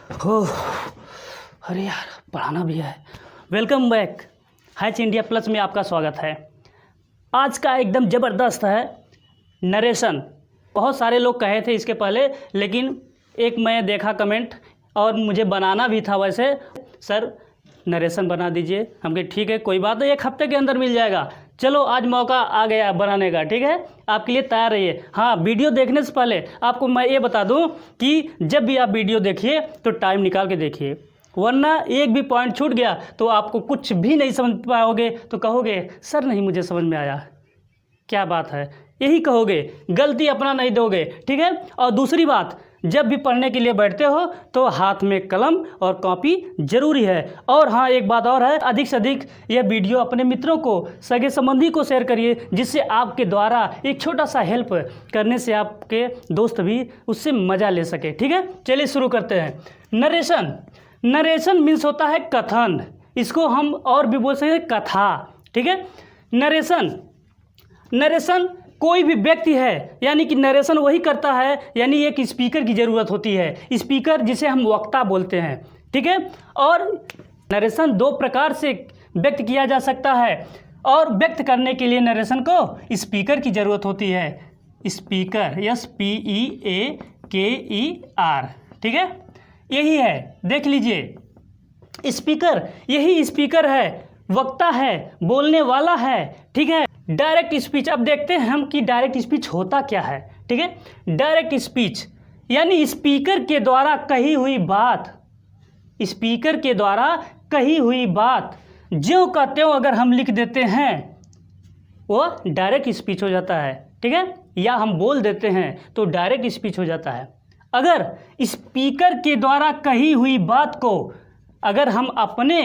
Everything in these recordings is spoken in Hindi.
ओह, अरे यार पढ़ाना भी है। Welcome back. Hatch India plus में आपका स्वागत है। आज का एकदम ज़बरदस्त है नरेशन। बहुत सारे लोग कहे थे इसके पहले, लेकिन एक मैं देखा कमेंट और मुझे बनाना भी था। वैसे सर नरेशन बना दीजिए। हम कहे ठीक है, कोई बात नहीं, 1 हफ्ते के अंदर मिल जाएगा। चलो आज मौका आ गया बनाने का, ठीक है, आपके लिए तैयार रहिए। हाँ, वीडियो देखने से पहले आपको मैं ये बता दूं कि जब भी आप वीडियो देखिए तो टाइम निकाल के देखिए, वरना एक भी पॉइंट छूट गया तो आपको कुछ भी नहीं समझ पाओगे तो कहोगे सर नहीं मुझे समझ में आया। क्या बात है, यही कहोगे, गलती अपना नहीं दोगे, ठीक है। और दूसरी बात, जब भी पढ़ने के लिए बैठते हो तो हाथ में कलम और कॉपी ज़रूरी है। और हाँ, एक बात और है, अधिक से अधिक यह वीडियो अपने मित्रों को, सगे संबंधी को शेयर करिए, जिससे आपके द्वारा एक छोटा सा हेल्प करने से आपके दोस्त भी उससे मज़ा ले सके, ठीक है। चलिए शुरू करते हैं। नरेशन। नरेशन मीन्स होता है कथन, इसको हम और भी बोल सकते हैं कथा, ठीक है। नरेशन कोई भी व्यक्ति है, यानी कि नरेशन वही करता है, यानी एक स्पीकर की ज़रूरत होती है, स्पीकर जिसे हम वक्ता बोलते हैं, ठीक है। और नरेशन 2 प्रकार से व्यक्त किया जा सकता है, और व्यक्त करने के लिए नरेशन को स्पीकर की ज़रूरत होती है। स्पीकर, SPEAKER, ठीक है, यही है, देख लीजिए। स्पीकर, यही स्पीकर है, वक्ता है, बोलने वाला है, ठीक है। डायरेक्ट स्पीच, अब देखते हैं हम कि डायरेक्ट स्पीच होता क्या है, ठीक है। डायरेक्ट स्पीच यानी स्पीकर के द्वारा कही हुई बात, स्पीकर के द्वारा कही हुई बात ज्यों का त्यों अगर हम लिख देते हैं वो डायरेक्ट स्पीच हो जाता है, ठीक है। या हम बोल देते हैं तो डायरेक्ट स्पीच हो जाता है। अगर स्पीकर के द्वारा कही हुई बात को अगर हम अपने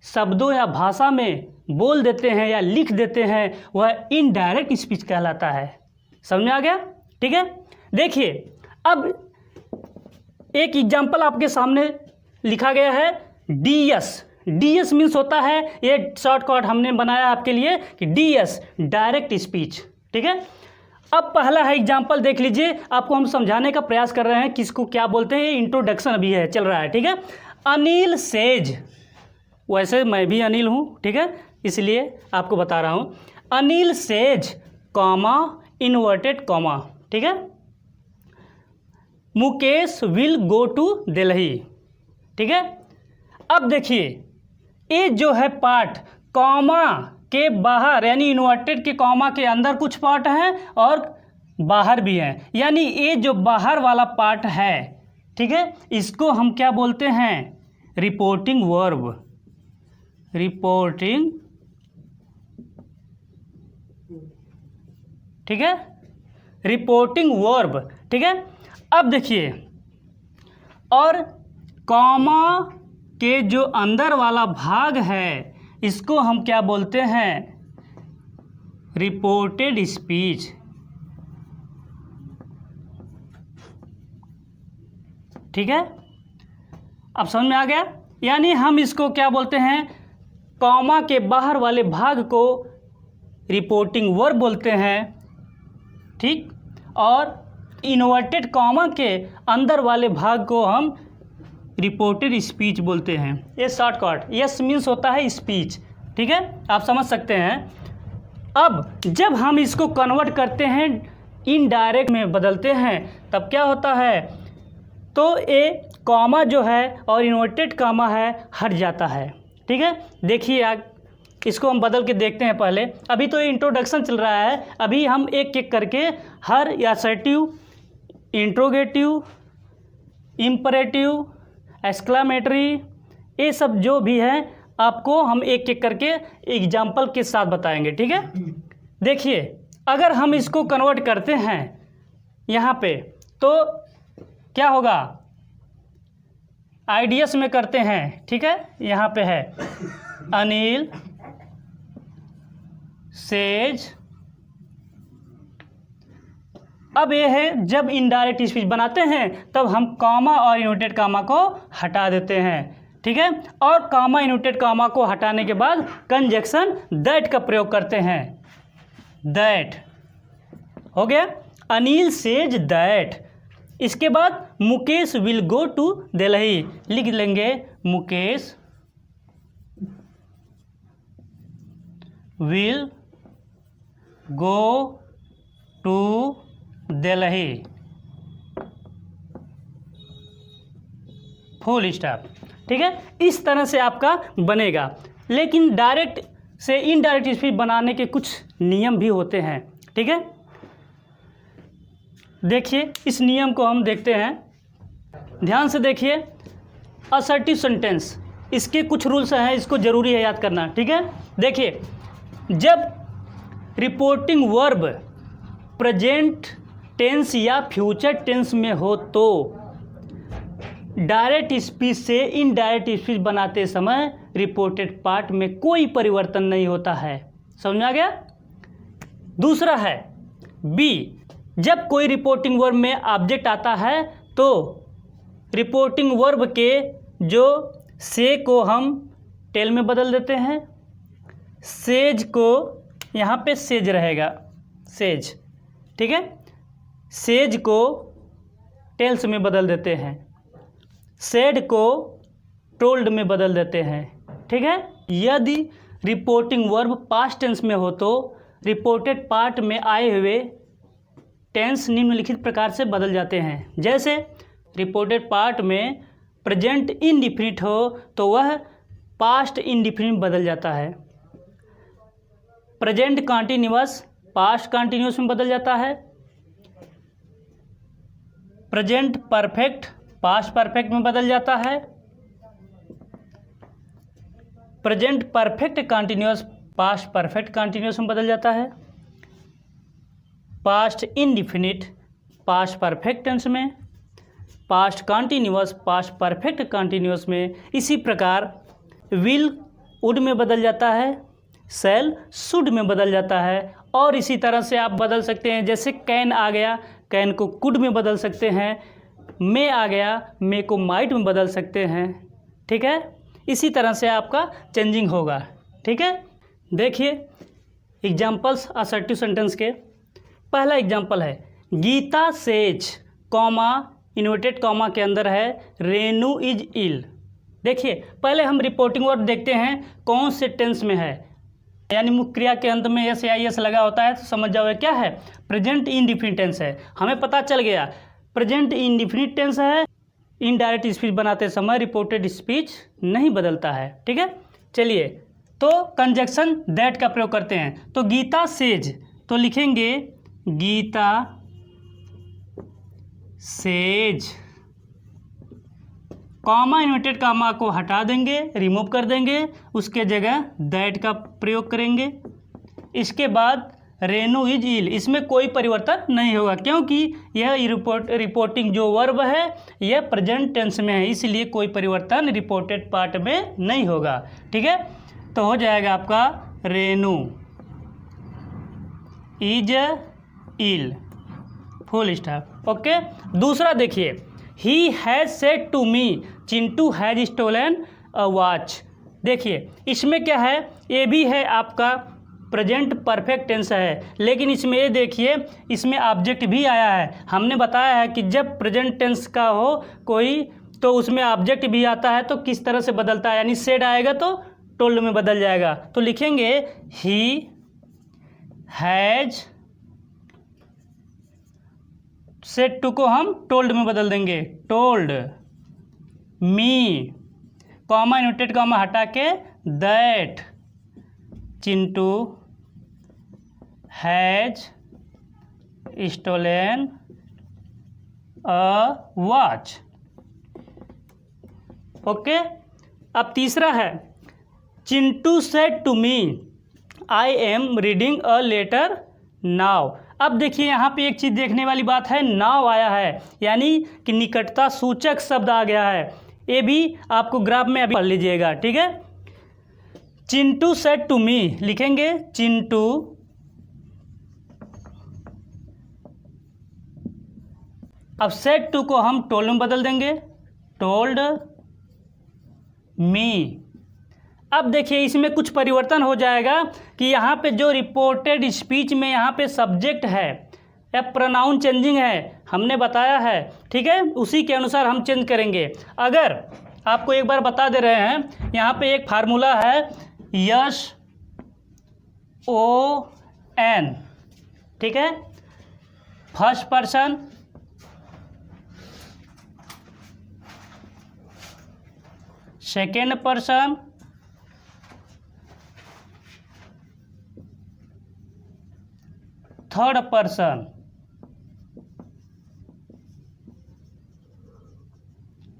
शब्दों या भाषा में बोल देते हैं या लिख देते हैं, वह इनडायरेक्ट स्पीच कहलाता है। समझ में आ गया, ठीक है। देखिए, अब एक एग्जाम्पल आपके सामने लिखा गया है, DS। DS मीन्स होता है, ये शॉर्टकट हमने बनाया आपके लिए कि DS डायरेक्ट स्पीच, ठीक है। अब पहला है एग्जाम्पल, देख लीजिए। आपको हम समझाने का प्रयास कर रहे हैं किसको क्या बोलते हैं, इंट्रोडक्शन अभी है, चल रहा है, ठीक है। अनिल सेज, वैसे मैं भी अनिल हूँ, ठीक है, इसलिए आपको बता रहा हूँ। Anil says comma inverted comma, ठीक है। Mukesh will go to Delhi, ठीक है। अब देखिए, ये जो है पार्ट कॉमा के बाहर, यानी इन्वर्टेड के कॉमा के अंदर कुछ पार्ट हैं और बाहर भी हैं, यानी ये जो बाहर वाला पार्ट है, ठीक है, इसको हम क्या बोलते हैं, रिपोर्टिंग वर्ब। रिपोर्टिंग, ठीक है, रिपोर्टिंग वर्ब, ठीक है। अब देखिए, और कॉमा के जो अंदर वाला भाग है इसको हम क्या बोलते हैं, रिपोर्टेड स्पीच, ठीक है। अब समझ में आ गया, यानी हम इसको क्या बोलते हैं, कॉमा के बाहर वाले भाग को रिपोर्टिंग वर्ब बोलते हैं, ठीक। और इन्वर्टेड कॉमा के अंदर वाले भाग को हम रिपोर्टेड स्पीच बोलते हैं। ये शॉर्टकट, यस मीन्स होता है स्पीच, ठीक है, आप समझ सकते हैं। अब जब हम इसको कन्वर्ट करते हैं, इनडायरेक्ट में बदलते हैं, तब क्या होता है, तो ये कॉमा जो है और इन्वर्टेड कॉमा है हट जाता है, ठीक है। देखिए, इसको हम बदल के देखते हैं पहले। अभी तो ये इंट्रोडक्शन चल रहा है, अभी हम एक एक करके हर असर्टिव, इंट्रोगेटिव, इम्परेटिव, एक्सक्लामेटरी, ये सब जो भी है आपको हम एक एक करके एग्जाम्पल के साथ बताएंगे, ठीक है। देखिए, अगर हम इसको कन्वर्ट करते हैं यहाँ पे तो क्या होगा, IDS में करते हैं, ठीक है। यहाँ पे है अनिल सेज। अब ये है, जब इनडायरेक्ट स्पीच बनाते हैं तब हम कॉमा और इन्वर्टेड कॉमा को हटा देते हैं, ठीक है। और कॉमा इन्वर्टेड कॉमा को हटाने के बाद कंजक्शन दैट का प्रयोग करते हैं। दैट हो गया, अनिल सेज दैट, इसके बाद Mukesh will go to Delhi, लिख लेंगे Mukesh will go to Delhi, full stop. ठीक है, इस तरह से आपका बनेगा। लेकिन डायरेक्ट से इनडायरेक्ट स्पीच बनाने के कुछ नियम भी होते हैं। ठीक है, देखिए इस नियम को हम देखते हैं, ध्यान से देखिए। असर्टिव सेंटेंस, इसके कुछ रूल्स हैं, इसको ज़रूरी है याद करना। ठीक है, देखिए जब रिपोर्टिंग वर्ब प्रेजेंट टेंस या फ्यूचर टेंस में हो तो डायरेक्ट स्पीच से इनडायरेक्ट स्पीच बनाते समय रिपोर्टेड पार्ट में कोई परिवर्तन नहीं होता है। समझ में आ गया। दूसरा है बी, जब कोई रिपोर्टिंग वर्ब में ऑब्जेक्ट आता है तो रिपोर्टिंग वर्ब के जो से को हम टेल में बदल देते हैं, सेज को यहाँ पे सेज रहेगा, सेज। ठीक है, सेज को टेल्स में बदल देते हैं, सेड को टोल्ड में बदल देते हैं। ठीक है, यदि रिपोर्टिंग वर्ब पास्ट टेंस में हो तो रिपोर्टेड पार्ट में आए हुए टेंस निम्नलिखित प्रकार से बदल जाते हैं। जैसे रिपोर्टेड पार्ट में प्रेजेंट इंडिफिनिट हो तो वह पास्ट इंडिफिनिट बदल जाता है, प्रेजेंट कॉन्टिन्यूअस पास्ट कॉन्टिन्यूअस में बदल जाता है, प्रेजेंट परफेक्ट पास्ट परफेक्ट में बदल जाता है, present perfect continuous past perfect continuous में बदल जाता है, past indefinite past perfect tense में, past continuous past perfect continuous में। इसी प्रकार विल वुड में बदल जाता है, शैल शुड में बदल जाता है। और इसी तरह से आप बदल सकते हैं, जैसे कैन आ गया, कैन को कुड में बदल सकते हैं, मे आ गया, मे को माइट में बदल सकते हैं। ठीक है, इसी तरह से आपका चेंजिंग होगा। ठीक है, देखिए एग्जाम्पल्स असर्टिव सेंटेंस के। पहला एग्जाम्पल है Geeta says, comma inverted comma के अंदर है रेनू इज इल। देखिए पहले हम रिपोर्टिंग वर्ब देखते हैं कौन से टेंस में है, यानी मुख्य क्रिया के अंत में एस या एस लगा होता है तो समझ जाओ क्या है, प्रेजेंट इंडिफिनिट टेंस है। हमें पता चल गया प्रेजेंट इंडिफिनिट टेंस है, इनडायरेक्ट स्पीच बनाते समय रिपोर्टेड स्पीच नहीं बदलता है। ठीक है, चलिए तो कंजक्शन दैट का प्रयोग करते हैं। तो गीता सेज, तो लिखेंगे Geeta says, comma inverted comma को हटा देंगे, रिमूव कर देंगे, उसके जगह दैट का प्रयोग करेंगे। इसके बाद रेनू इज इल, इसमें कोई परिवर्तन नहीं होगा क्योंकि यह रिपोर्टिंग जो वर्ब है यह प्रेजेंट टेंस में है, इसलिए कोई परिवर्तन रिपोर्टेड पार्ट में नहीं होगा। ठीक है, तो हो जाएगा आपका Renu is ill, full stop. Okay, दूसरा देखिए he has said to me Chintu has stolen a watch. देखिए इसमें क्या है, ये भी है आपका प्रेजेंट परफेक्ट टेंस है, लेकिन इसमें ये देखिए इसमें ऑब्जेक्ट भी आया है। हमने बताया है कि जब प्रेजेंट टेंस का हो कोई तो उसमें ऑब्जेक्ट भी आता है, तो किस तरह से बदलता है, यानी सेड आएगा तो टोल्ड में बदल जाएगा। तो लिखेंगे ही हैज सेड टू को हम टोल्ड में बदल देंगे, told me, comma inverted comma हटा के that Chintu has stolen a watch. Okay, अब तीसरा है Chintu said to me I am reading a letter now. अब देखिए यहाँ पे एक चीज़ देखने वाली बात है, नाउ आया है यानी कि निकटता सूचक शब्द आ गया है। ये भी आपको ग्राफ में अभी पढ़ लीजिएगा। ठीक है, चिंटू सेड टू मी लिखेंगे चिंटू अब सेड टू को हम टोल्ड में बदल देंगे, टोल्ड मी। अब देखिए इसमें कुछ परिवर्तन हो जाएगा कि यहाँ पे जो रिपोर्टेड स्पीच में यहाँ पे सब्जेक्ट है या प्रोनाउन चेंजिंग है, हमने बताया है, ठीक है, उसी के अनुसार हम चेंज करेंगे। अगर आपको एक बार बता दे रहे हैं, यहाँ पे एक फार्मूला है SON, ठीक है, first person, second person, third person,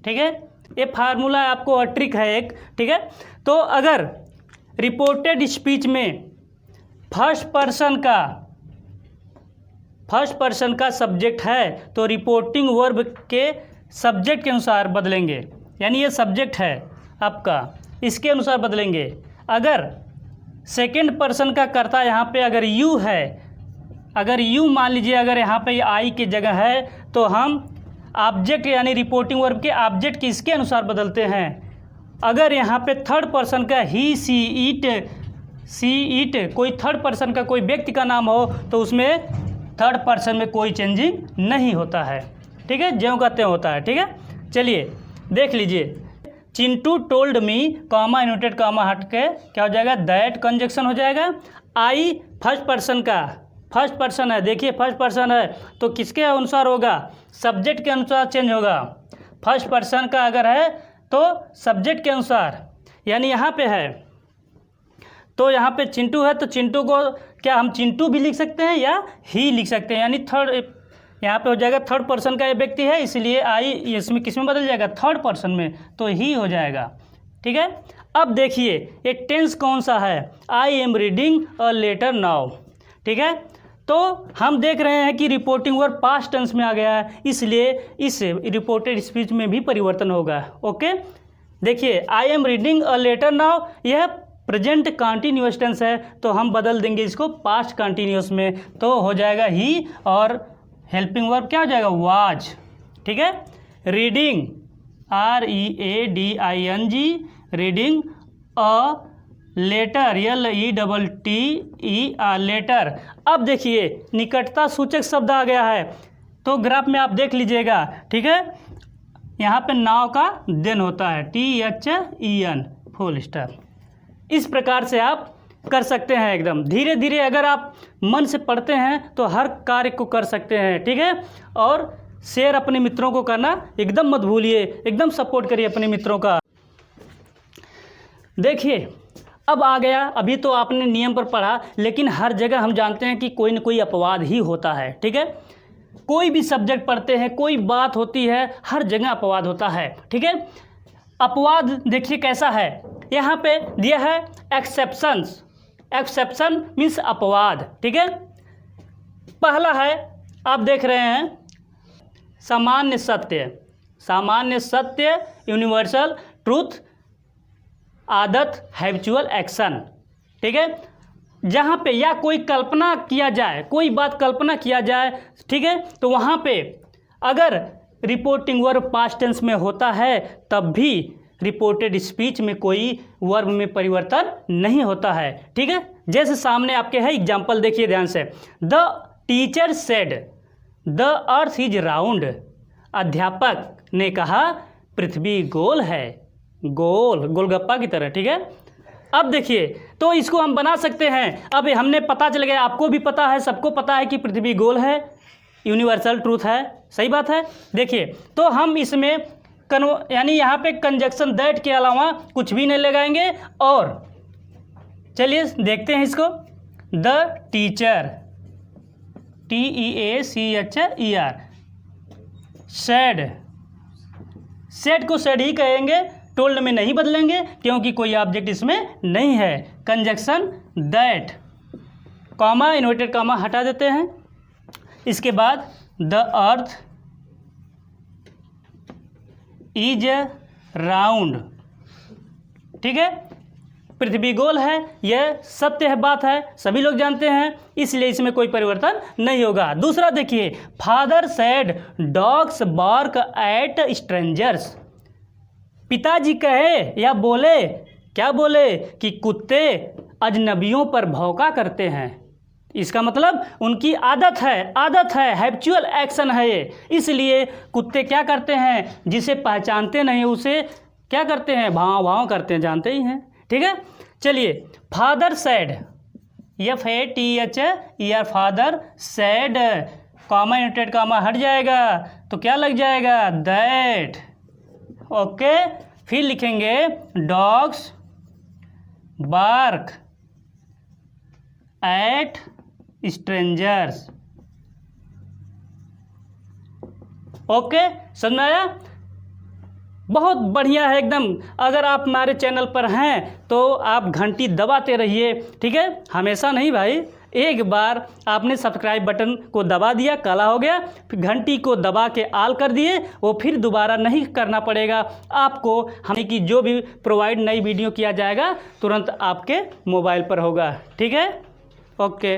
ठीक है। ये फार्मूला आपको और ट्रिक है एक, ठीक है। तो अगर रिपोर्टेड स्पीच में फर्स्ट पर्सन का सब्जेक्ट है तो रिपोर्टिंग वर्ब के सब्जेक्ट के अनुसार बदलेंगे, यानी ये सब्जेक्ट है आपका, इसके अनुसार बदलेंगे। अगर सेकेंड पर्सन का कर्ता यहाँ पे अगर यू है, अगर यू मान लीजिए, अगर यहाँ पे आई की जगह है, तो हम ऑब्जेक्ट यानी रिपोर्टिंग वर्ब के ऑब्जेक्ट की इसके अनुसार बदलते हैं। अगर यहाँ पे थर्ड पर्सन का ही, सी इट कोई थर्ड पर्सन का कोई व्यक्ति का नाम हो तो उसमें थर्ड पर्सन में कोई चेंजिंग नहीं होता है, ठीक है, ज्यों का त्यों होता है, ठीक है। चलिए देख लीजिए, Chintu told me, comma inverted comma हट के क्या हो जाएगा, दैट कंजक्शन हो जाएगा। आई फर्स्ट पर्सन का, फर्स्ट पर्सन है, देखिए फर्स्ट पर्सन है तो किसके अनुसार होगा, सब्जेक्ट के अनुसार चेंज होगा। फर्स्ट पर्सन का अगर है तो सब्जेक्ट के अनुसार, यानी यहाँ पे है तो यहाँ पे चिंटू है तो चिंटू को क्या हम चिंटू भी लिख सकते हैं या ही लिख सकते हैं, यानी थर्ड, यहाँ पे हो जाएगा थर्ड पर्सन का ये व्यक्ति है, इसलिए आई इसमें किस में बदल जाएगा, थर्ड पर्सन में, तो ही हो जाएगा, ठीक है। अब देखिए ये टेंस कौन सा है, I am reading a letter now, ठीक है। तो हम देख रहे हैं कि रिपोर्टिंग वर्ब पास्ट टेंस में आ गया है, इसलिए इस रिपोर्टेड स्पीच में भी परिवर्तन होगा। ओके, देखिए I am reading a letter now, यह प्रेजेंट कंटिन्यूअस टेंस है तो हम बदल देंगे इसको पास्ट कंटिन्यूअस में, तो हो जाएगा ही और हेल्पिंग वर्ब क्या हो जाएगा, वाज, ठीक है। Reading READING, reading a letter LETTER, letter. अब देखिए निकटता सूचक शब्द आ गया है, तो ग्राफ में आप देख लीजिएगा, ठीक है। यहाँ पे नाव का देन होता है THEN, फुल स्टॉप। इस प्रकार से आप कर सकते हैं, एकदम धीरे धीरे अगर आप मन से पढ़ते हैं तो हर कार्य को कर सकते हैं, ठीक है। और शेयर अपने मित्रों को करना एकदम मत भूलिए, एकदम सपोर्ट करिए अपने मित्रों का। देखिए अब आ गया, अभी तो आपने नियम पर पढ़ा, लेकिन हर जगह हम जानते हैं कि कोई न कोई अपवाद ही होता है, ठीक है। कोई भी सब्जेक्ट पढ़ते हैं, कोई बात होती है, हर जगह अपवाद होता है, ठीक है। अपवाद देखिए कैसा है, यहाँ पे दिया है एक्सेप्शंस, एक्सेप्शन मीन्स अपवाद, ठीक है। पहला है आप देख रहे हैं सामान्य सत्य, सामान्य सत्य, यूनिवर्सल ट्रूथ, आदत हैबिचुअल एक्शन, ठीक है। जहाँ पे या कोई कल्पना किया जाए, कोई बात कल्पना किया जाए, ठीक है, तो वहाँ पे अगर रिपोर्टिंग वर्ब पास्ट टेंस में होता है तब भी रिपोर्टेड स्पीच में कोई वर्ब में परिवर्तन नहीं होता है, ठीक है। जैसे सामने आपके है एग्जाम्पल, देखिए ध्यान से, the teacher said the earth is round, अध्यापक ने कहा पृथ्वी गोल है, गोल गोलगप्पा की तरह, ठीक है। अब देखिए तो इसको हम बना सकते हैं, अब हमने पता चल गया, आपको भी पता है, सबको पता है कि पृथ्वी गोल है, यूनिवर्सल ट्रूथ है, सही बात है। देखिए तो हम इसमें यानी यहाँ पे कंजक्शन दैट के अलावा कुछ भी नहीं लगाएंगे, और चलिए देखते हैं इसको, the teacher TEACHER, said, said को सेड ही कहेंगे, टोल्ड में नहीं बदलेंगे क्योंकि कोई ऑब्जेक्ट इसमें नहीं है। Conjunction that, comma inverted comma हटा देते हैं, इसके बाद द अर्थ इज राउंड, ठीक है, पृथ्वी गोल है, यह सत्य है, बात है, सभी लोग जानते हैं, इसलिए इसमें कोई परिवर्तन नहीं होगा। दूसरा देखिए, father said dogs bark at strangers, पिताजी कहे या बोले, क्या बोले कि कुत्ते अजनबियों पर भौंका करते हैं, इसका मतलब उनकी आदत है, हैबिचुअल एक्शन है ये। इसलिए कुत्ते क्या करते हैं, जिसे पहचानते नहीं उसे क्या करते हैं, भाव भाव करते हैं, जानते ही हैं। ठीक है, चलिए father sad, FATHER, father sad, comma united comma हट जाएगा तो क्या लग जाएगा, दैट। ओके, फिर लिखेंगे dogs bark at strangers. Okay, समझ में आया? बहुत बढ़िया है एकदम। अगर आप हमारे चैनल पर हैं तो आप घंटी दबाते रहिए, ठीक है, हमेशा नहीं भाई। एक बार आपने सब्सक्राइब बटन को दबा दिया, काला हो गया, फिर घंटी को दबा के ऑल कर दिए, वो फिर दोबारा नहीं करना पड़ेगा आपको। हमें की जो भी प्रोवाइड नई वीडियो किया जाएगा तुरंत आपके मोबाइल पर होगा। ठीक है, ओके।